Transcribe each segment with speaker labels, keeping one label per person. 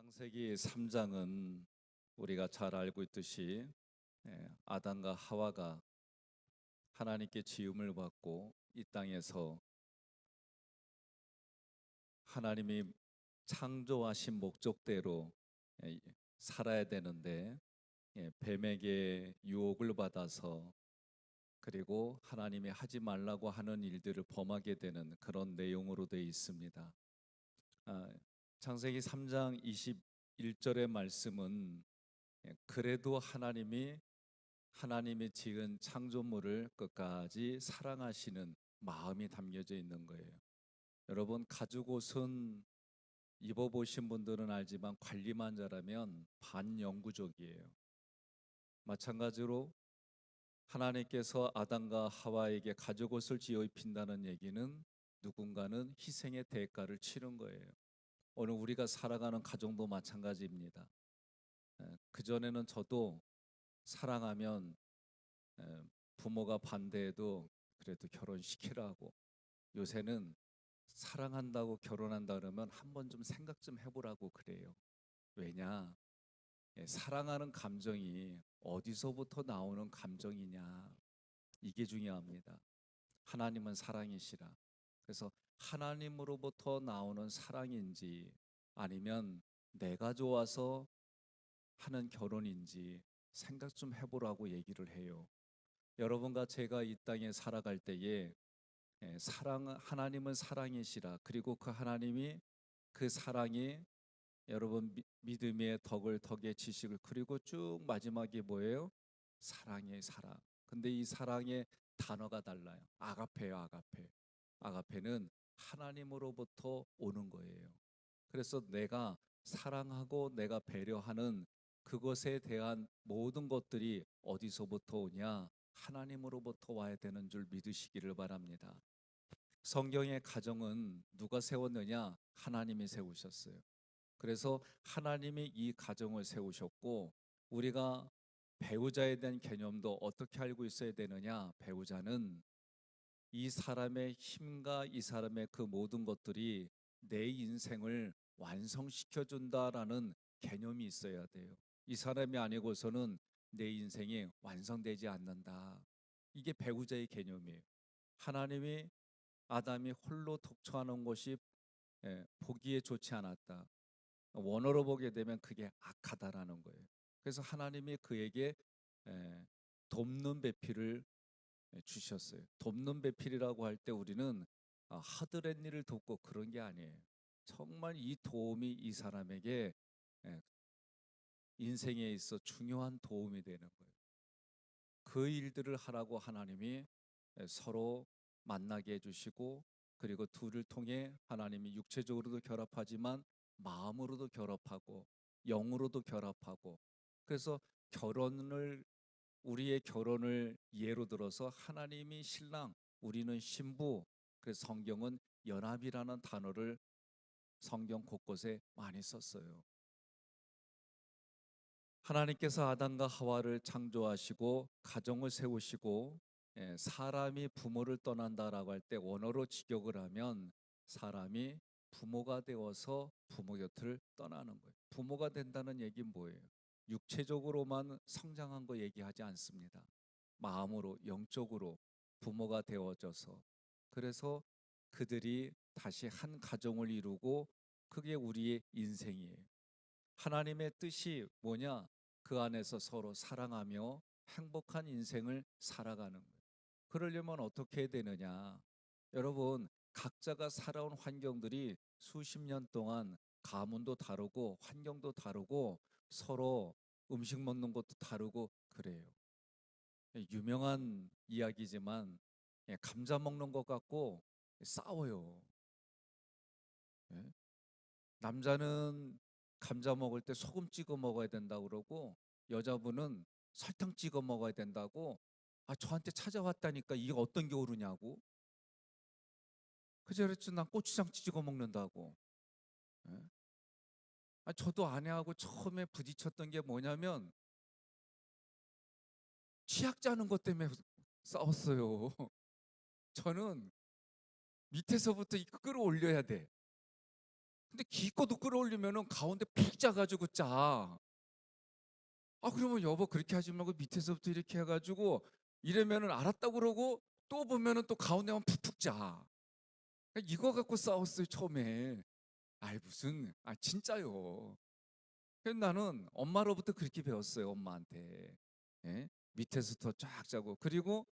Speaker 1: 창세기 3장은 우리가 잘 알고 있듯이 아담과 하와가 하나님께 지음을 받고 이 땅에서 하나님이 창조하신 목적대로 예, 살아야 되는데 뱀에게 유혹을 받아서 그리고 하나님이 하지 말라고 하는 일들을 범하게 되는 그런 내용으로 되어 있습니다. 아, 창세기 3장 21절의 말씀은 그래도 하나님이 지은 창조물을 끝까지 사랑하시는 마음이 담겨져 있는 거예요. 여러분, 가죽옷은 입어보신 분들은 알지만 관리만 잘하면 반영구적이에요. 마찬가지로 하나님께서 아담과 하와에게 가죽옷을 지어 입힌다는 얘기는 누군가는 희생의 대가를 치른 거예요. 오늘 우리가 살아가는 가정도 마찬가지입니다. 그전에는 저도 사랑하면 부모가 반대해도 그래도 결혼시키라고, 요새는 사랑한다고 결혼한다 그러면 한번 좀 생각 좀 해보라고 그래요. 왜냐? 사랑하는 감정이 어디서부터 나오는 감정이냐, 이게 중요합니다. 하나님은 사랑이시라. 그래서 하나님으로부터 나오는 사랑인지 아니면 내가 좋아서 하는 결혼인지 생각 좀 해보라고 얘기를 해요. 여러분과 제가 이 땅에 살아갈 때에 하나님은 사랑이시라. 그리고 그 하나님이 그 사랑이 여러분 믿음의 덕의 지식을, 그리고 쭉 마지막에 뭐예요? 사랑의 사랑. 근데 이 사랑의 단어가 달라요. 아가페요, 아가페. 아가페는 하나님으로부터 오는 거예요. 그래서 내가 사랑하고 내가 배려하는 그것에 대한 모든 것들이 어디서부터 오냐? 하나님으로부터 와야 되는 줄 믿으시기를 바랍니다. 성경의 가정은 누가 세웠느냐? 하나님이 세우셨어요. 그래서 하나님이 이 가정을 세우셨고, 우리가 배우자에 대한 개념도 어떻게 알고 있어야 되느냐? 배우자는 이 사람의 힘과 이 사람의 그 모든 것들이 내 인생을 완성시켜 준다라는 개념이 있어야 돼요. 이 사람이 아니고서는 내 인생이 완성되지 않는다. 이게 배우자의 개념이에요. 하나님이 아담이 홀로 독처하는 것이 보기에 좋지 않았다. 원어로 보게 되면 그게 악하다라는 거예요. 그래서 하나님이 그에게 돕는 배필을 주셨어요. 돕는 배필이라고 할 때 우리는 하드렛 일을 돕고 그런 게 아니에요. 정말 이 도움이 이 사람에게 예, 인생에 있어 중요한 도움이 되는 거예요. 그 일들을 하라고 하나님이 서로 만나게 해주시고, 그리고 둘을 통해 하나님이 육체적으로도 결합하지만 마음으로도 결합하고 영으로도 결합하고, 그래서 결혼을 우리의 결혼을 예로 들어서 하나님이 신랑, 우리는 신부. 그래서 성경은 연합이라는 단어를 성경 곳곳에 많이 썼어요. 하나님께서 아담과 하와를 창조하시고 가정을 세우시고, 사람이 부모를 떠난다라고 할 때 원어로 직역을 하면 사람이 부모가 되어서 부모 곁을 떠나는 거예요. 부모가 된다는 얘기는 뭐예요? 육체적으로만 성장한 거 얘기하지 않습니다. 마음으로, 영적으로 부모가 되어져서, 그래서 그들이 다시 한 가정을 이루고, 그게 우리의 인생이에요. 하나님의 뜻이 뭐냐? 그 안에서 서로 사랑하며 행복한 인생을 살아가는 거예요. 그러려면 어떻게 해야 되느냐? 여러분, 각자가 살아온 환경들이 수십 년 동안 가문도 다르고 환경도 다르고 서로 음식 먹는 것도 다르고 그래요. 유명한 이야기지만 감자 먹는 것 같고 싸워요. 예? 남자는 감자 먹을 때 소금 찍어 먹어야 된다고 그러고, 여자분은 설탕 찍어 먹어야 된다고. 저한테 찾아왔다니까 이게 어떤 게 옳으냐고. 그저 그랬죠. 난 고추장 찍어 먹는다고. 예? 저도 아내하고 처음에 부딪혔던 게 뭐냐면 치약 짜는 것 때문에 싸웠어요. 저는 밑에서부터 끌어올려야 돼. 근데 기껏 끌어올리면은 가운데 푹 짜가지고 짜. 그러면 여보 그렇게 하지 말고 밑에서부터 이렇게 해가지고 이러면은 알았다고 그러고 또 보면은 또 가운데만 푹푹 짜. 이거 갖고 싸웠어요 처음에. 무슨 진짜요. 그래서 나는 엄마로부터 그렇게 배웠어요. 엄마한테. 예? 밑에서부터 쫙 짜고 그리고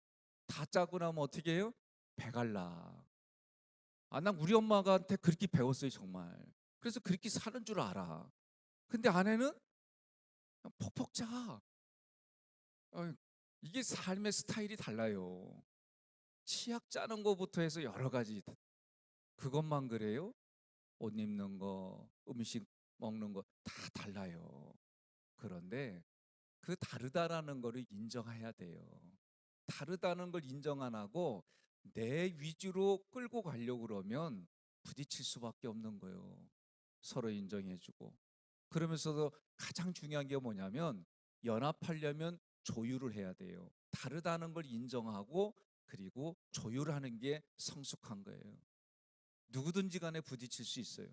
Speaker 1: 다 짜고 나면 어떻게 해요? 배갈라. 난 우리 엄마한테 그렇게 배웠어요 정말. 그래서 그렇게 사는 줄 알아. 근데 아내는 그냥 퍽퍽 짜. 어, 이게 삶의 스타일이 달라요. 치약 짜는 거부터 해서 여러 가지 그것만 그래요? 옷 입는 거, 음식 먹는 거 다 달라요. 그런데 그 다르다라는 거를 인정해야 돼요. 다르다는 걸 인정 안 하고 내 위주로 끌고 가려고 그러면 부딪힐 수밖에 없는 거예요. 서로 인정해주고. 그러면서도 가장 중요한 게 뭐냐면 연합하려면 조율을 해야 돼요. 다르다는 걸 인정하고 그리고 조율하는 게 성숙한 거예요. 누구든지 간에 부딪힐 수 있어요.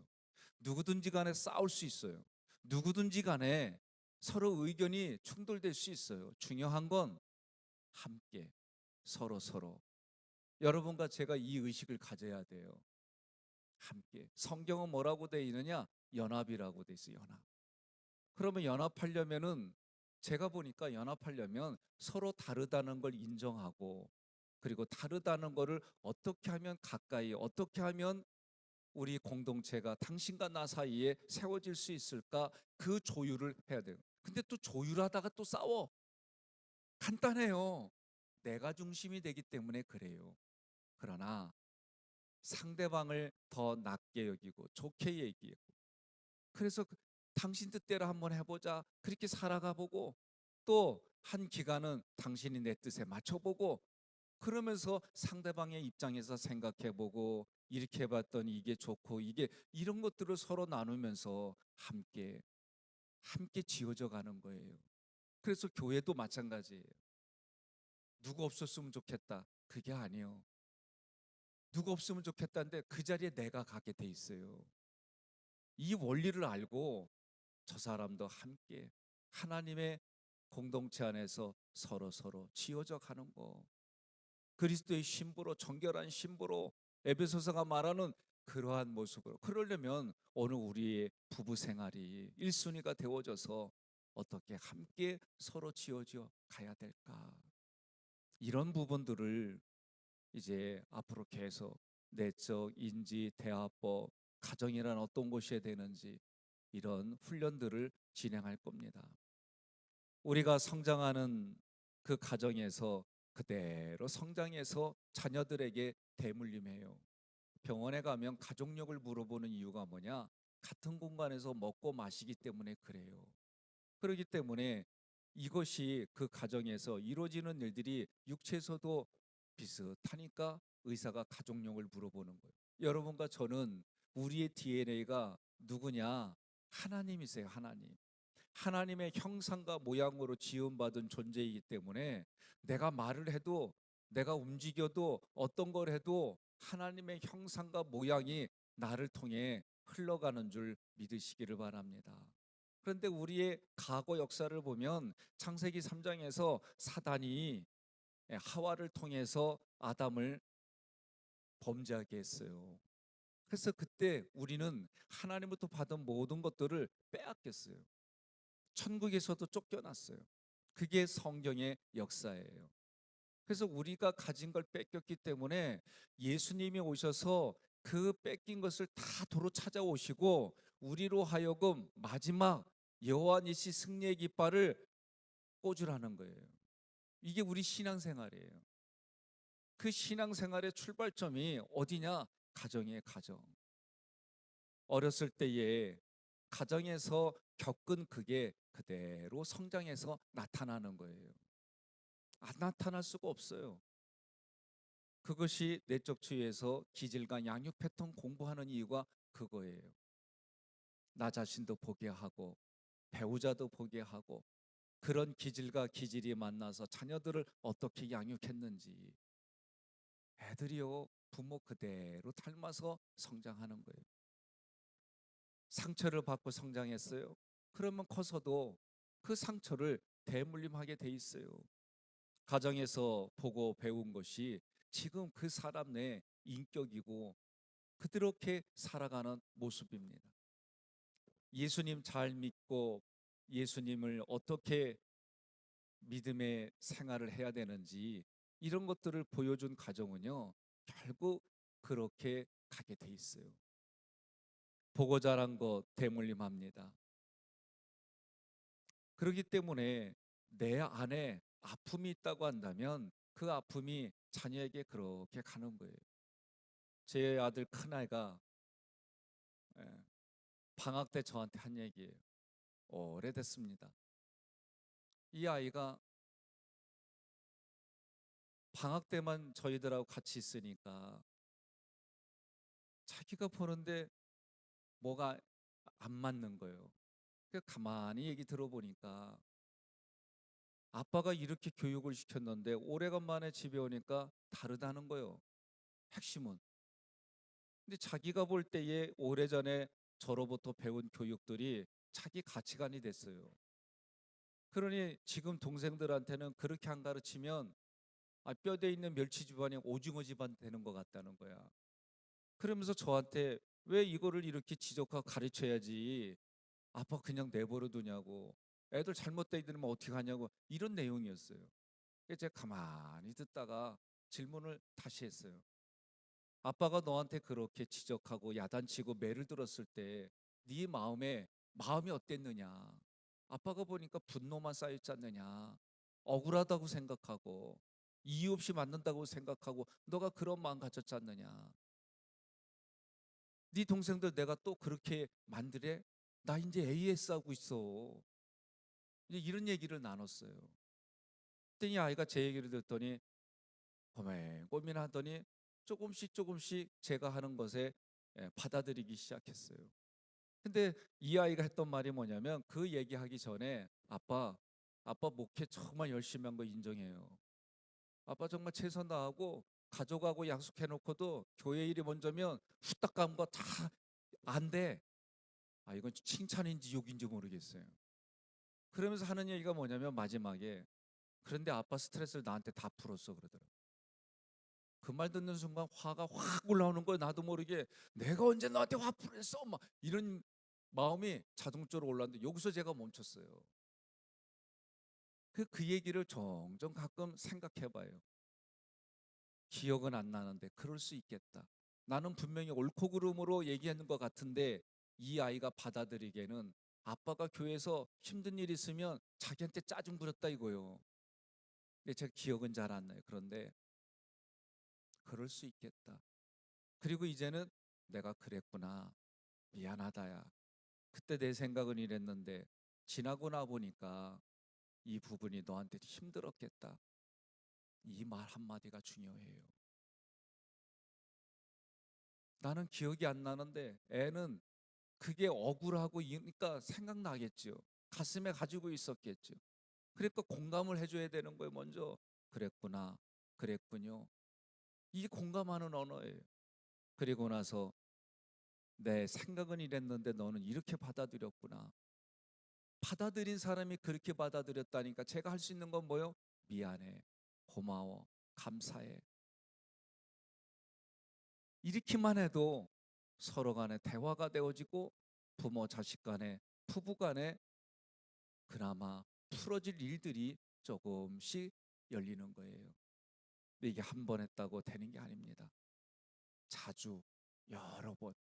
Speaker 1: 누구든지 간에 싸울 수 있어요. 누구든지 간에 서로 의견이 충돌될 수 있어요. 중요한 건 함께 서로 여러분과 제가 이 의식을 가져야 돼요. 함께. 성경은 뭐라고 되어 있느냐? 연합이라고 되어 있어요. 연합. 그러면 연합하려면은 제가 보니까 연합하려면 서로 다르다는 걸 인정하고 그리고 다르다는 거를 어떻게 하면 가까이 어떻게 하면 우리 공동체가 당신과 나 사이에 세워질 수 있을까? 그 조율을 해야 돼요. 근데 또 조율하다가 또 싸워. 간단해요. 내가 중심이 되기 때문에 그래요. 그러나 상대방을 더 낮게 여기고 좋게 얘기하고 그래서 당신 뜻대로 한번 해보자. 그렇게 살아가 보고 또 한 기간은 당신이 내 뜻에 맞춰보고 그러면서 상대방의 입장에서 생각해보고 이렇게 해봤더니 이게 좋고 이게 이런 것들을 서로 나누면서 함께 지어져 가는 거예요. 그래서 교회도 마찬가지예요. 누구 없었으면 좋겠다. 그게 아니에요. 누구 없으면 좋겠다는데 그 자리에 내가 가게 돼 있어요. 이 원리를 알고 저 사람도 함께 하나님의 공동체 안에서 서로 지어져 가는 거. 그리스도의 신부로 정결한 신부로 에베소서가 말하는 그러한 모습으로 그러려면 오늘 우리의 부부 생활이 1순위가 되어져서 어떻게 함께 서로 지어져 가야 될까? 이런 부분들을 이제 앞으로 계속 내적 인지 대화법 가정이란 어떤 곳이어야 되는지 이런 훈련들을 진행할 겁니다. 우리가 성장하는 그 가정에서 그대로 성장해서 자녀들에게 대물림해요. 병원에 가면 가족력을 물어보는 이유가 뭐냐? 같은 공간에서 먹고 마시기 때문에 그래요. 그렇기 때문에 이것이 그 가정에서 이루어지는 일들이 육체에서도 비슷하니까 의사가 가족력을 물어보는 거예요. 여러분과 저는 우리의 DNA가 누구냐? 하나님이세요, 하나님. 하나님의 형상과 모양으로 지음받은 존재이기 때문에 내가 말을 해도 내가 움직여도 어떤 걸 해도 하나님의 형상과 모양이 나를 통해 흘러가는 줄 믿으시기를 바랍니다. 그런데 우리의 과거 역사를 보면 창세기 3장에서 사단이 하와를 통해서 아담을 범죄하게 했어요. 그래서 그때 우리는 하나님부터 받은 모든 것들을 빼앗겼어요. 천국에서도 쫓겨났어요. 그게 성경의 역사예요. 그래서 우리가 가진 걸 뺏겼기 때문에 예수님이 오셔서 그 뺏긴 것을 다 도로 찾아오시고 우리로 하여금 마지막 여호와 니시 승리의 깃발을 꽂으라는 거예요. 이게 우리 신앙생활이에요. 그 신앙생활의 출발점이 어디냐? 가정이에요, 가정. 어렸을 때에 가정에서 겪은 그게 그대로 성장해서 나타나는 거예요. 안 나타날 수가 없어요. 그것이 내적 치유에서 기질과 양육 패턴 공부하는 이유가 그거예요. 나 자신도 보게 하고 배우자도 보게 하고 그런 기질과 기질이 만나서 자녀들을 어떻게 양육했는지 애들이요 부모 그대로 닮아서 성장하는 거예요. 상처를 받고 성장했어요. 그러면 커서도 그 상처를 대물림하게 돼 있어요. 가정에서 보고 배운 것이 지금 그 사람 내 인격이고 그렇게 살아가는 모습입니다. 예수님 잘 믿고 예수님을 어떻게 믿음의 생활을 해야 되는지 이런 것들을 보여준 가정은요, 결국 그렇게 가게 돼 있어요. 보고 자란 것 대물림합니다. 그렇기 때문에 내 안에 아픔이 있다고 한다면 그 아픔이 자녀에게 그렇게 가는 거예요. 제 아들 큰아이가 방학 때 저한테 한 얘기예요. 오래됐습니다. 이 아이가 방학 때만 저희들하고 같이 있으니까 자기가 보는데 뭐가 안 맞는 거예요. 가만히 얘기 들어보니까 아빠가 이렇게 교육을 시켰는데 오래간만에 집에 오니까 다르다는 거예요. 핵심은. 근데 자기가 볼 때에 오래전에 저로부터 배운 교육들이 자기 가치관이 됐어요. 그러니 지금 동생들한테는 그렇게 안 가르치면 뼈대 있는 멸치 집안이 오징어 집안 되는 것 같다는 거야. 그러면서 저한테 왜 이거를 이렇게 지적하고 가르쳐야지 아빠 그냥 내버려 두냐고, 애들 잘못돼 있으면 어떻게 하냐고, 이런 내용이었어요. 그래서 제가 가만히 듣다가 질문을 다시 했어요. 아빠가 너한테 그렇게 지적하고 야단치고 매를 들었을 때 네 마음이 어땠느냐? 아빠가 보니까 분노만 쌓였지 않느냐? 억울하다고 생각하고 이유 없이 맞는다고 생각하고 너가 그런 마음 가졌지 않느냐? 네 동생들 내가 또 그렇게 만들래? 나 이제 AS 하고 있어. 이제 이런 얘기를 나눴어요. 그랬더니 아이가 제 얘기를 듣더니 고민하더니 조금씩 제가 하는 것에 받아들이기 시작했어요. 근데 이 아이가 했던 말이 뭐냐면 그 얘기하기 전에 아빠 목회 정말 열심히 한 거 인정해요. 아빠 정말 최선 다하고 가족하고 약속해놓고도 교회 일이 먼저면 후딱 가는 거 다 안 돼. 이건 칭찬인지 욕인지 모르겠어요. 그러면서 하는 얘기가 뭐냐면 마지막에 그런데 아빠 스트레스를 나한테 다 풀었어 그러더라고요. 그 말 듣는 순간 화가 확 올라오는 거예요. 나도 모르게 내가 언제 너한테 화 풀었어? 막 이런 마음이 자동적으로 올라왔는데 여기서 제가 멈췄어요. 그 얘기를 종종 가끔 생각해 봐요. 기억은 안 나는데 그럴 수 있겠다. 나는 분명히 옳고 그름으로 얘기하는 것 같은데 이 아이가 받아들이기에는 아빠가 교회에서 힘든 일 있으면 자기한테 짜증 부렸다 이거요. 근데 제가 기억은 잘 안 나요. 그런데 그럴 수 있겠다. 그리고 이제는 내가 그랬구나. 미안하다야. 그때 내 생각은 이랬는데 지나고 나 보니까 이 부분이 너한테 힘들었겠다. 이 말 한마디가 중요해요. 나는 기억이 안 나는데 애는 그게 억울하고 그러니까 생각나겠죠. 가슴에 가지고 있었겠죠. 그러니까 공감을 해줘야 되는 거예요. 먼저 그랬구나, 그랬군요. 이게 공감하는 언어예요. 그리고 나서 내 생각은 이랬는데 너는 이렇게 받아들였구나. 받아들인 사람이 그렇게 받아들였다니까 제가 할 수 있는 건 뭐요? 미안해, 고마워, 감사해. 이렇게만 해도 서로 간에 대화가 되어지고 부모 자식 간에 부부 간에 그나마 풀어질 일들이 조금씩 열리는 거예요. 근데 이게 한 번 했다고 되는 게 아닙니다. 자주 여러 번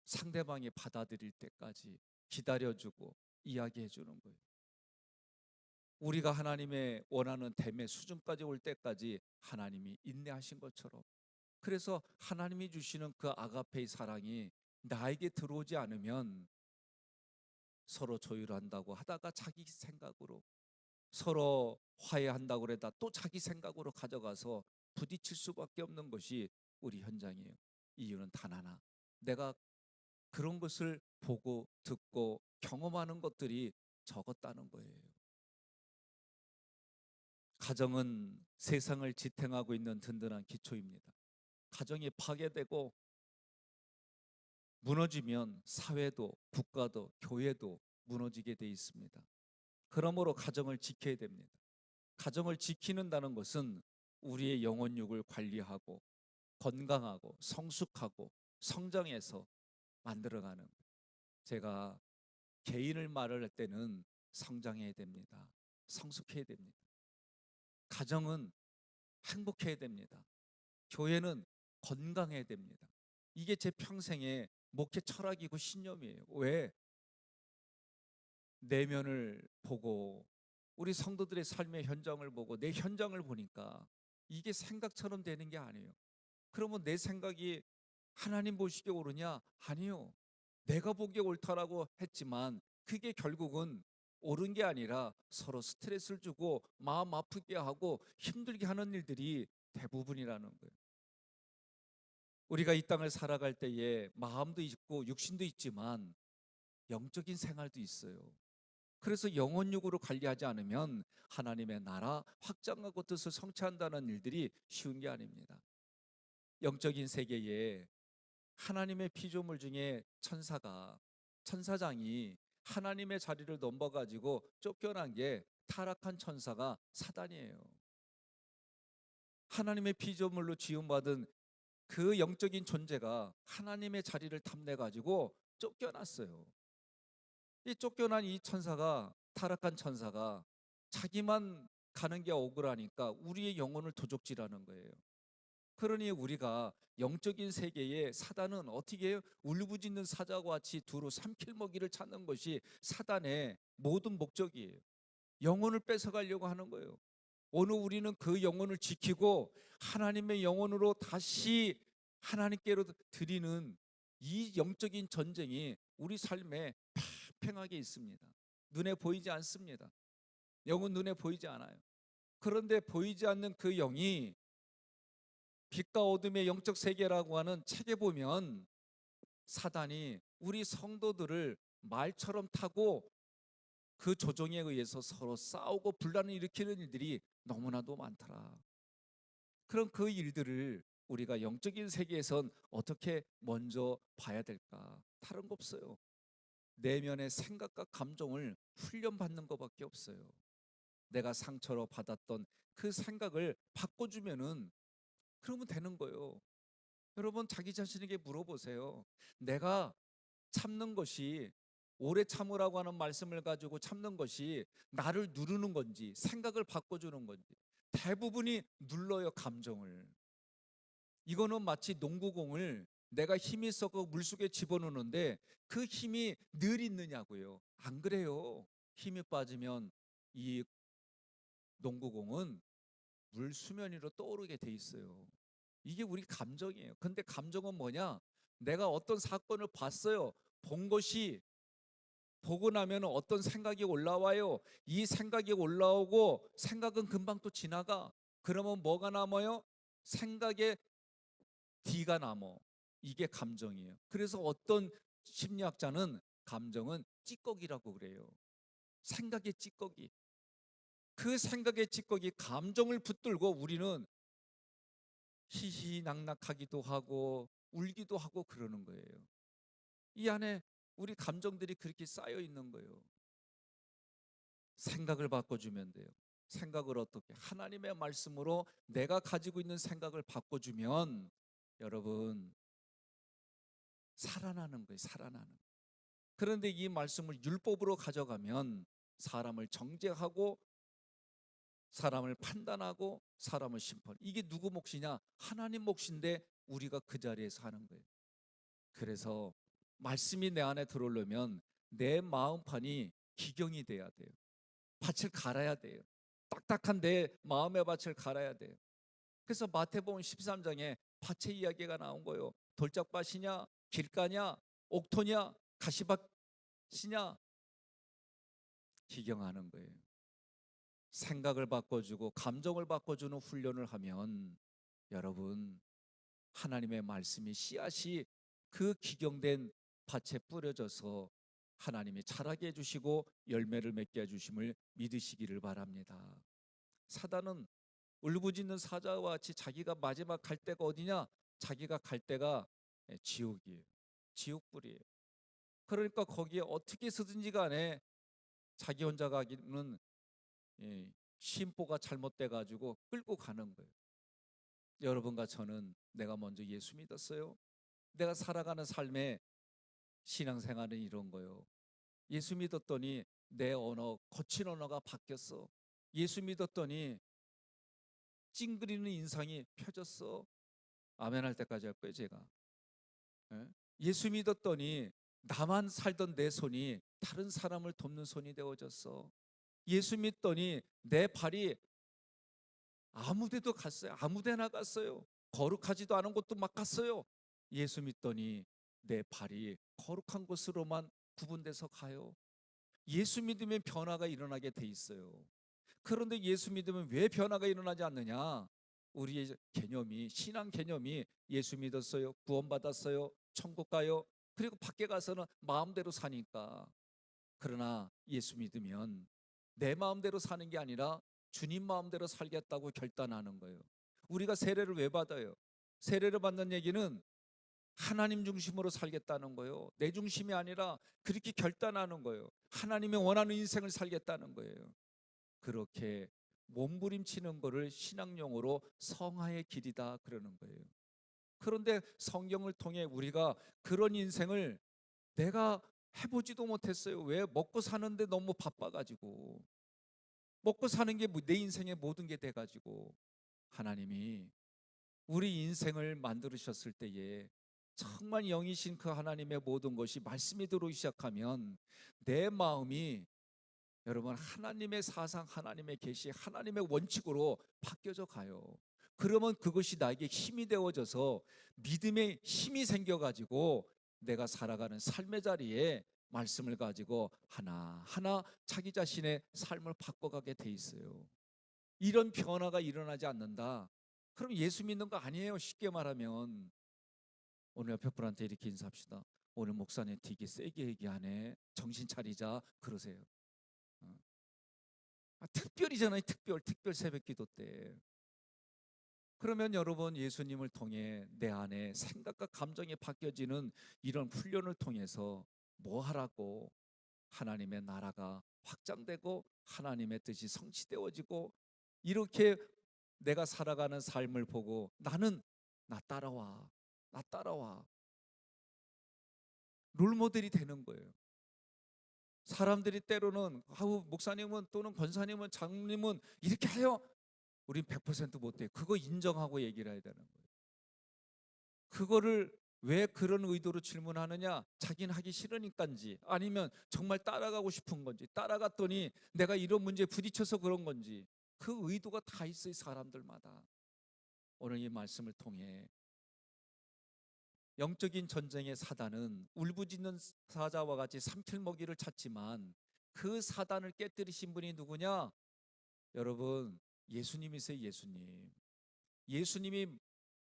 Speaker 1: 상대방이 받아들일 때까지 기다려주고 이야기해 주는 거예요. 우리가 하나님의 원하는 됨의 수준까지 올 때까지 하나님이 인내하신 것처럼, 그래서 하나님이 주시는 그 아가페의 사랑이 나에게 들어오지 않으면 서로 조율한다고 하다가 자기 생각으로, 서로 화해한다고 그러다 또 자기 생각으로 가져가서 부딪힐 수밖에 없는 것이 우리 현장이에요. 이유는 단 하나, 내가 그런 것을 보고 듣고 경험하는 것들이 적었다는 거예요. 가정은 세상을 지탱하고 있는 든든한 기초입니다. 가정이 파괴되고 무너지면 사회도 국가도 교회도 무너지게 돼 있습니다. 그러므로 가정을 지켜야 됩니다. 가정을 지키는다는 것은 우리의 영혼육을 관리하고 건강하고 성숙하고 성장해서 만들어가는 거예요. 제가 개인을 말을 할 때는 성장해야 됩니다. 성숙해야 됩니다. 가정은 행복해야 됩니다. 교회는 건강해야 됩니다. 이게 제 평생의 목회 철학이고 신념이에요. 왜? 내면을 보고 우리 성도들의 삶의 현장을 보고 내 현장을 보니까 이게 생각처럼 되는 게 아니에요. 그러면 내 생각이 하나님 보시기에 옳으냐? 아니요. 내가 보기에 옳다라고 했지만 그게 결국은 옳은 게 아니라 서로 스트레스를 주고 마음 아프게 하고 힘들게 하는 일들이 대부분이라는 거예요. 우리가 이 땅을 살아갈 때에 마음도 있고 육신도 있지만 영적인 생활도 있어요. 그래서 영혼육으로 관리하지 않으면 하나님의 나라 확장하고 뜻을 성취한다는 일들이 쉬운 게 아닙니다. 영적인 세계에 하나님의 피조물 중에 천사장이 하나님의 자리를 넘어가지고 쫓겨난 게 타락한 천사가 사단이에요. 하나님의 피조물로 지음받은 그 영적인 존재가 하나님의 자리를 탐내가지고 쫓겨났어요. 이 쫓겨난 이 천사가, 타락한 천사가 자기만 가는 게 억울하니까 우리의 영혼을 도적질하는 거예요. 그러니 우리가 영적인 세계에 사단은 어떻게 해요? 울부짖는 사자와 같이 두루 삼킬 먹이를 찾는 것이 사단의 모든 목적이에요. 영혼을 뺏어가려고 하는 거예요. 오늘 우리는 그 영혼을 지키고 하나님의 영혼으로 다시 하나님께로 드리는 이 영적인 전쟁이 우리 삶에 팽팽하게 있습니다. 눈에 보이지 않습니다. 영은 눈에 보이지 않아요. 그런데 보이지 않는 그 영이 빛과 어둠의 영적 세계라고 하는 책에 보면 사단이 우리 성도들을 말처럼 타고 그 조종에 의해서 서로 싸우고 분란을 일으키는 일들이 너무나도 많더라. 그럼 그 일들을 우리가 영적인 세계에선 어떻게 먼저 봐야 될까? 다른 거 없어요. 내면의 생각과 감정을 훈련받는 것밖에 없어요. 내가 상처로 받았던 그 생각을 바꿔주면은 그러면 되는 거예요. 여러분 자기 자신에게 물어보세요. 내가 참는 것이 오래 참으라고 하는 말씀을 가지고 참는 것이 나를 누르는 건지 생각을 바꿔주는 건지 대부분이 눌러요 감정을. 이거는 마치 농구공을 내가 힘이 있어서 물속에 집어넣는데 그 힘이 늘 있느냐고요. 안 그래요. 힘이 빠지면 이 농구공은 물 수면 위로 떠오르게 돼 있어요. 이게 우리 감정이에요. 근데 감정은 뭐냐? 내가 어떤 사건을 봤어요. 본 것이 보고 나면 어떤 생각이 올라와요. 이 생각이 올라오고 생각은 금방 또 지나가. 그러면 뭐가 남아요? 생각의 D가 남어. 이게 감정이에요. 그래서 어떤 심리학자는 감정은 찌꺼기라고 그래요. 생각의 찌꺼기. 그 생각의 찌꺼기 감정을 붙들고 우리는 희희낙낙하기도 하고 울기도 하고 그러는 거예요. 이 안에 우리 감정들이 그렇게 쌓여 있는 거예요. 생각을 바꿔주면 돼요. 생각을 어떻게? 하나님의 말씀으로 내가 가지고 있는 생각을 바꿔주면 여러분 살아나는 거예요. 살아나는 거예요. 그런데 이 말씀을 율법으로 가져가면 사람을 정죄하고 사람을 판단하고 사람을 심판. 이게 누구 몫이냐? 하나님 몫인데 우리가 그 자리에서 하는 거예요. 그래서 말씀이 내 안에 들어오려면 내 마음판이 기경이 돼야 돼요. 밭을 갈아야 돼요. 딱딱한 내 마음의 밭을 갈아야 돼요. 그래서 마태복음 13장에 밭의 이야기가 나온 거예요. 돌짝밭이냐, 길가냐, 옥토냐, 가시밭이냐 기경하는 거예요. 생각을 바꿔주고 감정을 바꿔주는 훈련을 하면 여러분 하나님의 말씀이 씨앗이 그 기경된 밭에 뿌려져서 하나님이 자라게 해주시고 열매를 맺게 해주심을 믿으시기를 바랍니다. 사단은 울부짖는 사자와 같이 자기가 마지막 갈 데가 어디냐? 자기가 갈 데가 지옥이에요. 지옥불이에요. 그러니까 거기에 어떻게 해서든지 간에 자기 혼자 가기는 심보가 잘못돼 가지고 끌고 가는 거예요. 여러분과 저는 내가 먼저 예수 믿었어요. 내가 살아가는 삶의 신앙생활은 이런 거예요. 예수 믿었더니 내 언어, 거친 언어가 바뀌었어. 예수 믿었더니 찡그리는 인상이 펴졌어. 아멘 할 때까지 할 거예요, 제가. 예? 예수 믿었더니 나만 살던 내 손이 다른 사람을 돕는 손이 되어졌어. 예수 믿더니 내 발이 아무 데도 갔어요. 아무 데나 갔어요. 거룩하지도 않은 곳도 막 갔어요. 예수 믿더니 내 발이 거룩한 곳으로만 구분돼서 가요. 예수 믿으면 변화가 일어나게 돼 있어요. 그런데 예수 믿으면 왜 변화가 일어나지 않느냐? 우리의 개념이, 신앙 개념이 예수 믿었어요, 구원받았어요, 천국 가요, 그리고 밖에 가서는 마음대로 사니까. 그러나 예수 믿으면 내 마음대로 사는 게 아니라 주님 마음대로 살겠다고 결단하는 거예요. 우리가 세례를 왜 받아요? 세례를 받는 얘기는 하나님 중심으로 살겠다는 거예요. 내 중심이 아니라 그렇게 결단하는 거예요. 하나님이 원하는 인생을 살겠다는 거예요. 그렇게 몸부림치는 거를 신앙용어로 성화의 길이다 그러는 거예요. 그런데 성경을 통해 우리가 그런 인생을 내가 해보지도 못했어요. 왜? 먹고 사는데 너무 바빠가지고, 먹고 사는 게 내 인생의 모든 게 돼가지고. 하나님이 우리 인생을 만들으셨을 때에 정말 영이신 그 하나님의 모든 것이 말씀이 들어오기 시작하면 내 마음이, 여러분, 하나님의 사상, 하나님의 계시, 하나님의 원칙으로 바뀌어져 가요. 그러면 그것이 나에게 힘이 되어져서 믿음의 힘이 생겨가지고 내가 살아가는 삶의 자리에 말씀을 가지고 하나하나 자기 자신의 삶을 바꿔가게 돼 있어요. 이런 변화가 일어나지 않는다? 그럼 예수 믿는 거 아니에요. 쉽게 말하면. 오늘 옆에 분한테 이렇게 인사합시다. 오늘 목사님 되게 세게 얘기하네. 정신 차리자. 그러세요. 특별이잖아요. 특별 새벽 기도 때. 그러면 여러분, 예수님을 통해 내 안에 생각과 감정이 바뀌어지는 이런 훈련을 통해서 뭐 하라고? 하나님의 나라가 확장되고 하나님의 뜻이 성취되어지고, 이렇게 내가 살아가는 삶을 보고 나는 나 따라와, 나 따라와, 롤모델이 되는 거예요. 사람들이 때로는 아우 목사님은 또는 권사님은 장님은 이렇게 해요. 우린 100% 못해요. 그거 인정하고 얘기를 해야 되는 거예요. 그거를 왜 그런 의도로 질문하느냐? 자기는 하기 싫으니까인지, 아니면 정말 따라가고 싶은 건지, 따라갔더니 내가 이런 문제에 부딪혀서 그런 건지, 그 의도가 다 있어요, 사람들마다. 오늘 이 말씀을 통해 영적인 전쟁의 사단은 울부짖는 사자와 같이 삼킬 먹이를 찾지만, 그 사단을 깨뜨리신 분이 누구냐? 여러분, 예수님이세요. 예수님이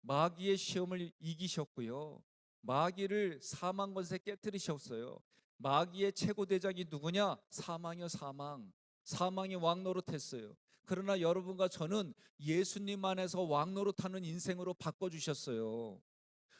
Speaker 1: 마귀의 시험을 이기셨고요, 마귀를 사망 권세 깨뜨리셨어요. 마귀의 최고 대장이 누구냐? 사망이요, 사망. 사망이 왕 노릇했어요. 그러나 여러분과 저는 예수님 안에서 왕 노릇하는 인생으로 바꿔주셨어요.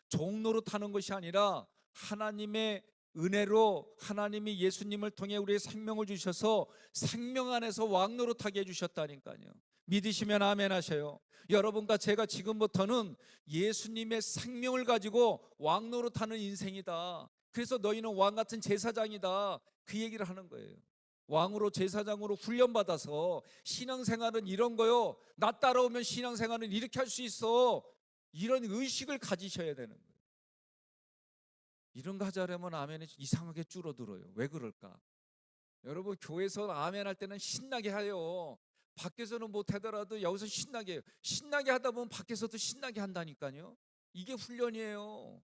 Speaker 1: 종 노릇하는 것이 아니라 하나님의 은혜로, 하나님이 예수님을 통해 우리의 생명을 주셔서 생명 안에서 왕 노릇하게 해주셨다니까요. 믿으시면 아멘 하세요. 여러분과 제가 지금부터는 예수님의 생명을 가지고 왕 노릇하는 인생이다. 그래서 너희는 왕 같은 제사장이다. 그 얘기를 하는 거예요. 왕으로, 제사장으로 훈련받아서 신앙생활은 이런 거요, 나 따라오면 신앙생활은 이렇게 할 수 있어, 이런 의식을 가지셔야 되는 거예요. 이런 거 하자려면 아멘이 이상하게 줄어들어요. 왜 그럴까? 여러분, 교회에서 아멘 할 때는 신나게 해요. 밖에서는 못하더라도 여기서 신나게 해요. 신나게 하다 보면 밖에서도 신나게 한다니까요. 이게 훈련이에요.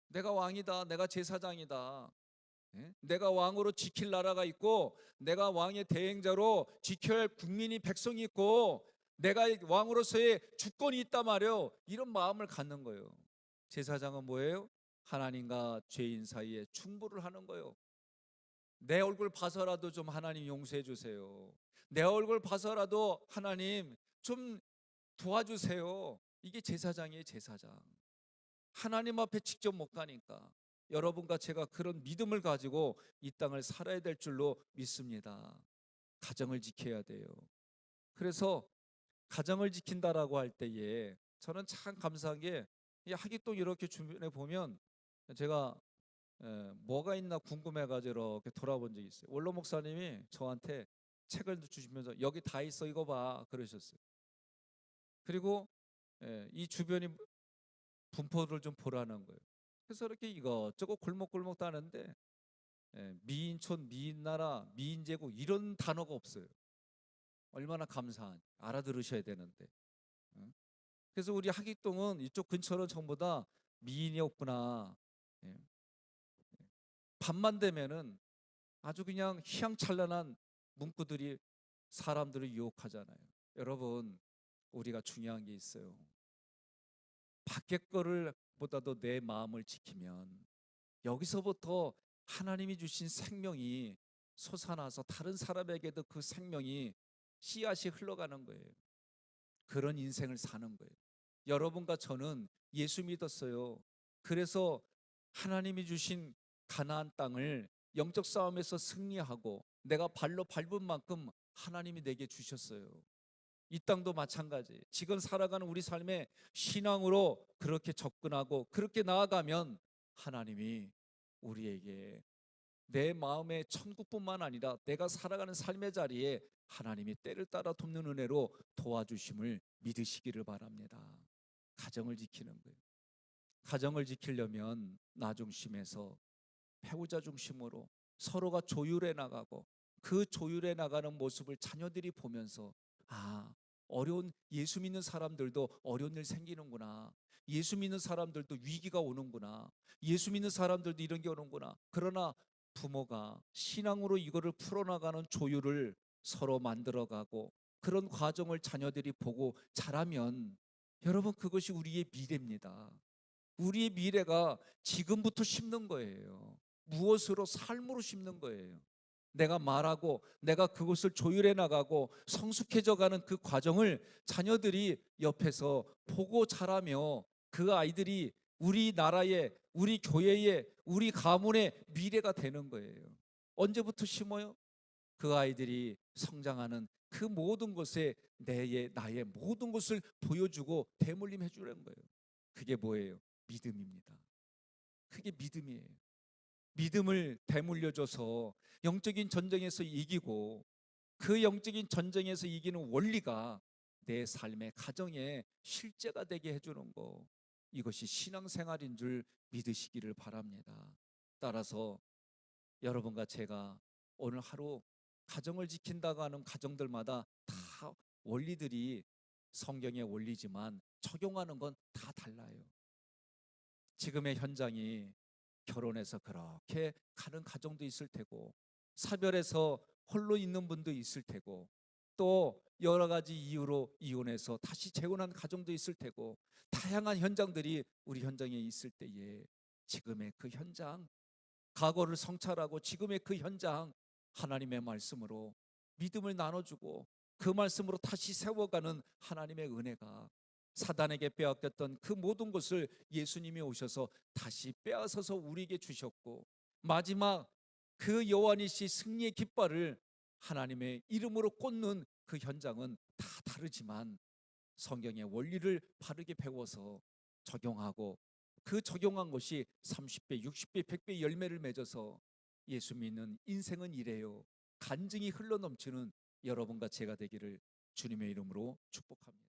Speaker 1: 내가 왕이다, 내가 제사장이다, 내가 왕으로 지킬 나라가 있고, 내가 왕의 대행자로 지켜야 할 국민이, 백성이 있고, 내가 왕으로서의 주권이 있단 말이에요. 이런 마음을 갖는 거예요. 제사장은 뭐예요? 하나님과 죄인 사이에 중보를 하는 거예요. 내 얼굴 봐서라도 좀 하나님 용서해 주세요. 내 얼굴 봐서라도 하나님 좀 도와주세요. 이게 제사장이에요, 제사장. 하나님 앞에 직접 못 가니까. 여러분과 제가 그런 믿음을 가지고 이 땅을 살아야 될 줄로 믿습니다. 가정을 지켜야 돼요. 그래서 가정을 지킨다라고 할 때에 저는 참 감사한 게 이 하기동 이렇게 주변에 보면 제가 뭐가 있나 궁금해가지고 이렇게 돌아본 적이 있어요. 원로 목사님이 저한테 책을 주시면서 여기 다 있어 이거 봐 그러셨어요. 그리고 이 주변이 분포를 좀 보라는 거예요. 그래서 이렇게 이것저것 골목골목 다는데 미인촌, 미인나라, 미인제국 이런 단어가 없어요. 얼마나 감사한 알아들으셔야 되는데. 응? 그래서 우리 하기동은 이쪽 근처는 전부 다 미인이 없구나. 예. 밤만 되면은 아주 그냥 휘황찬란한 문구들이 사람들을 유혹하잖아요. 여러분, 우리가 중요한 게 있어요. 밖에 거를 보다도 내 마음을 지키면 여기서부터 하나님이 주신 생명이 솟아나서 다른 사람에게도 그 생명이 씨앗이 흘러가는 거예요. 그런 인생을 사는 거예요. 여러분과 저는 예수 믿었어요. 그래서 하나님이 주신 가나안 땅을 영적 싸움에서 승리하고 내가 발로 밟은 만큼 하나님이 내게 주셨어요. 이 땅도 마찬가지. 지금 살아가는 우리 삶에 신앙으로 그렇게 접근하고 그렇게 나아가면 하나님이 우리에게 내 마음의 천국뿐만 아니라 내가 살아가는 삶의 자리에 하나님이 때를 따라 돕는 은혜로 도와주심을 믿으시기를 바랍니다. 가정을 지키는 거예요. 가정을 지키려면 나 중심에서 배우자 중심으로 서로가 조율해 나가고 그 조율해 나가는 모습을 자녀들이 보면서 어려운 예수 믿는 사람들도 어려운 일 생기는구나. 예수 믿는 사람들도 위기가 오는구나. 예수 믿는 사람들도 이런 게 오는구나. 그러나 부모가 신앙으로 이거를 풀어나가는 조율을 서로 만들어가고 그런 과정을 자녀들이 보고 자라면 여러분 그것이 우리의 미래입니다. 우리의 미래가 지금부터 심는 거예요. 무엇으로? 삶으로 심는 거예요. 내가 말하고 내가 그것을 조율해 나가고 성숙해져 가는 그 과정을 자녀들이 옆에서 보고 자라며 그 아이들이 우리나라의, 우리 교회의, 우리 가문의 미래가 되는 거예요. 언제부터 심어요? 그 아이들이 성장하는 그 모든 것에 나의 모든 것을 보여주고 대물림해 주는 거예요. 그게 뭐예요? 믿음입니다. 그게 믿음이에요. 믿음을 대물려줘서 영적인 전쟁에서 이기고 그 영적인 전쟁에서 이기는 원리가 내 삶의 가정의 실제가 되게 해주는 거, 이것이 신앙생활인 줄 믿으시기를 바랍니다. 따라서 여러분과 제가 오늘 하루 가정을 지킨다고 하는 가정들마다 다 원리들이 성경의 원리지만 적용하는 건 다 달라요. 지금의 현장이 결혼해서 그렇게 가는 가정도 있을 테고 사별해서 홀로 있는 분도 있을 테고 또 여러 가지 이유로 이혼해서 다시 재혼한 가정도 있을 테고 다양한 현장들이 우리 현장에 있을 때에 지금의 그 현장, 과거를 성찰하고 지금의 그 현장 하나님의 말씀으로 믿음을 나눠주고 그 말씀으로 다시 세워가는 하나님의 은혜가 사단에게 빼앗겼던 그 모든 것을 예수님이 오셔서 다시 빼앗아서 우리에게 주셨고 마지막 그 여호와니시 승리의 깃발을 하나님의 이름으로 꽂는 그 현장은 다 다르지만 성경의 원리를 바르게 배워서 적용하고 그 적용한 것이 30배, 60배, 100배 열매를 맺어서 예수 믿는 인생은 이래요. 간증이 흘러넘치는 여러분과 제가 되기를 주님의 이름으로 축복합니다.